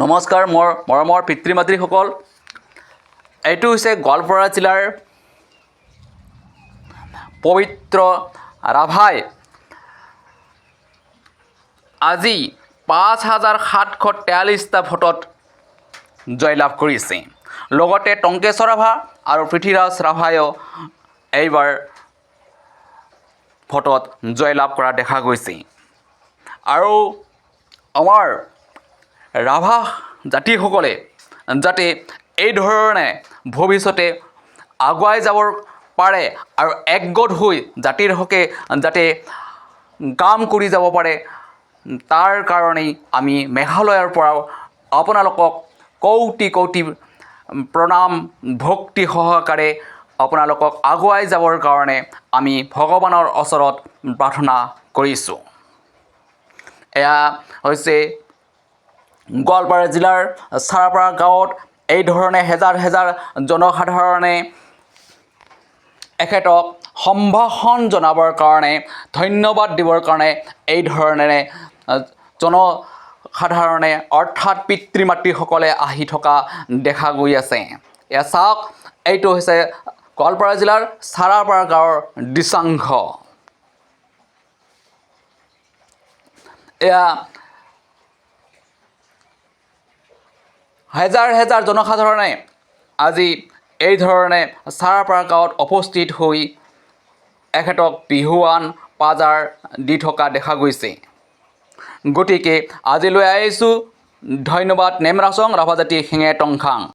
নমস্কাৰ মোৰ মৰমৰ পিতৃ মাতৃসকল। এইটো হৈছে গোৱালপাৰা জিলাৰ পবিত্ৰ ৰাভাই আজি ৫,৭৪৩টা ভোটত জয়লাভ কৰিছে। লগতে টংকেশ্বৰ ৰাভা আৰু পৃথ্বীৰাজ ৰাভায়ো এইবাৰ ভোটত জয়লাভ কৰা দেখা গৈছে। আৰু আমাৰ ৰাভা জাতিসকলে যাতে এই ধৰণে ভৱিষ্যতে আগুৱাই যাব পাৰে আৰু একগোট হৈ জাতিৰ হকে যাতে কাম কৰি যাব পাৰে, তাৰ কাৰণেই আমি মেঘালয়ৰ পৰাও আপোনালোকক কৌটি কৌটি প্ৰণাম ভক্তি সহকাৰে আপোনালোকক আগুৱাই যাবৰ কাৰণে আমি ভগৱানৰ ওচৰত প্ৰাৰ্থনা কৰিছোঁ। এয়া হৈছে গোৱালপাৰা জিলাৰ চাৰাপাৰা গাঁৱত এই ধৰণে হেজাৰ হেজাৰ জনসাধাৰণে এখেতক সম্ভাষণ জনাবৰ কাৰণে, ধন্যবাদ দিবৰ কাৰণে এই ধৰণেৰে জনসাধাৰণে অৰ্থাৎ পিতৃ মাতৃসকলে আহি থকা দেখা গৈ আছে। এয়া চাওক, এইটো হৈছে গোৱালপাৰা জিলাৰ চাৰাপাৰা গাঁৱৰ দৃশ্যাংশ। এয়া হেজাৰ হেজাৰ জনসাধাৰণে আজি এই ধৰণে চাৰাপাৰা গাঁৱত উপস্থিত হৈ এখেতক বিহুৱান পাজাৰ দি থকা দেখা গৈছে। গতিকে আজিলৈ আহিছোঁ। ধন্যবাদ। নেমৰাচং ৰাভাজাতি শিঙে টংখাং।